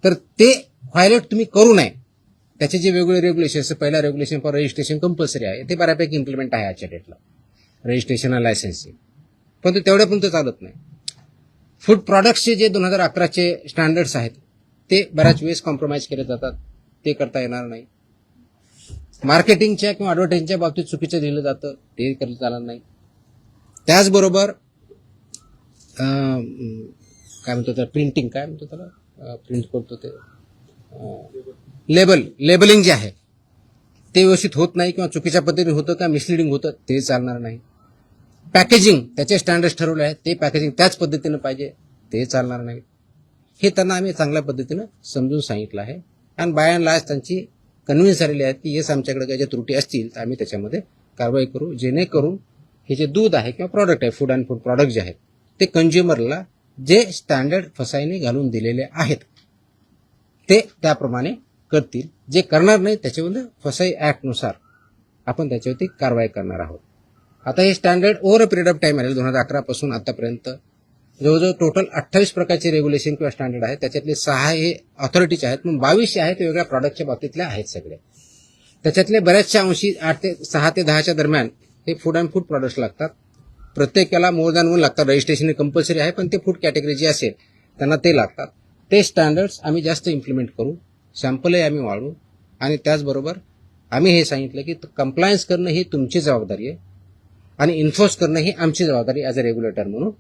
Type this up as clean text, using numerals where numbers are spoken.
तर ते व्हायलेट तुम्ही करू नये. त्याचे जे वेगवेगळे रेग्युलेशन, पहिला रेग्युलेशन फॉर रजिस्ट्रेशन कंपल्सरी आहे, ते बऱ्यापैकी इम्प्लिमेंट आहे आजच्या डेटला, रजिस्ट्रेशन आणि लायसन्सिंग. पण तेवढ्यापर्यंत चालत नाही. फूड प्रॉडक्ट्सचे जे 2011चे स्टँडर्ड्स आहेत ते बऱ्याच वेळेस कॉम्प्रोमाइज केले जातात, ते करता येणार नाही. मार्केटिंगच्या किंवा ॲडव्हर्टायझिंगच्या बाबतीत चुकीचं लिहिलं जातं, ते करता जाणार नाही. त्याचबरोबर काय म्हणतो त्याला, प्रिंटिंग, काय म्हणतो त्याला, प्रिंट करतो ते लेबलिंग जे आहे ते व्यवस्थित होत नाही किंवा चुकीच्या पद्धतीने होतं किंवा मिसलिडिंग होतं, ते चालणार नाही. पॅकेजिंग, त्याचे स्टँडर्ड्स ठरवले आहेत, ते पॅकेजिंग त्याच पद्धतीनं पाहिजे, ते चालणार नाही. हे त्यांना आम्ही चांगल्या पद्धतीनं समजून सांगितलं आहे आणि बाय अँड लार्ज त्यांची कन्व्हिन्स झालेली आहेत की येस, आमच्याकडे काही ज्या त्रुटी असतील तर आम्ही त्याच्यामध्ये कारवाई करू, जेणेकरून हे जे दूध आहे किंवा प्रॉडक्ट आहे, फूड अँड फूड प्रॉडक्ट जे आहेत ते कंझ्युमरला जे स्टँडर्ड फसाईने घालून दिलेले आहेत ते त्याप्रमाणे करतील. जे करणार नाही त्याच्यामध्ये फसाई ऍक्टनुसार आपण त्याच्यावरती कारवाई करणार आहोत. आता हे standard over a period of time आले, 2011 पासून आतापर्यंत जवळजवळ टोटल 28 प्रकारचे रेग्युलेशन किंवा स्टँडर्ड आहेत. त्याच्यातले 6 हे ऑथॉरिटीचे आहेत, मग 22 आहेत वेगळ्या प्रॉडक्टच्या बाबतीतले आहेत सगळे. त्याच्यातले बऱ्याचशा अंशी 6 ते 10च्या दरम्यान हे फूड अँड फूड प्रॉडक्ट्स लागतात. प्रत्येकाला मोर दॅन 1 लागतात. रजिस्ट्रेशन कंपल्सरी आहे, पण ते फूड कॅटेगरी जी असेल त्यांना ते लागतात. ते स्टँडर्ड्स आम्ही जास्त इम्प्लिमेंट करू, सॅम्पलही आम्ही वाढवू आणि त्याचबरोबर आम्ही हे सांगितलं की कंप्लायन्स करणं ही तुमची जबाबदारी आहे आणि इन्फोर्स करणं ही आमची जबाबदारी ॲज अ रेग्युलेटर म्हणून.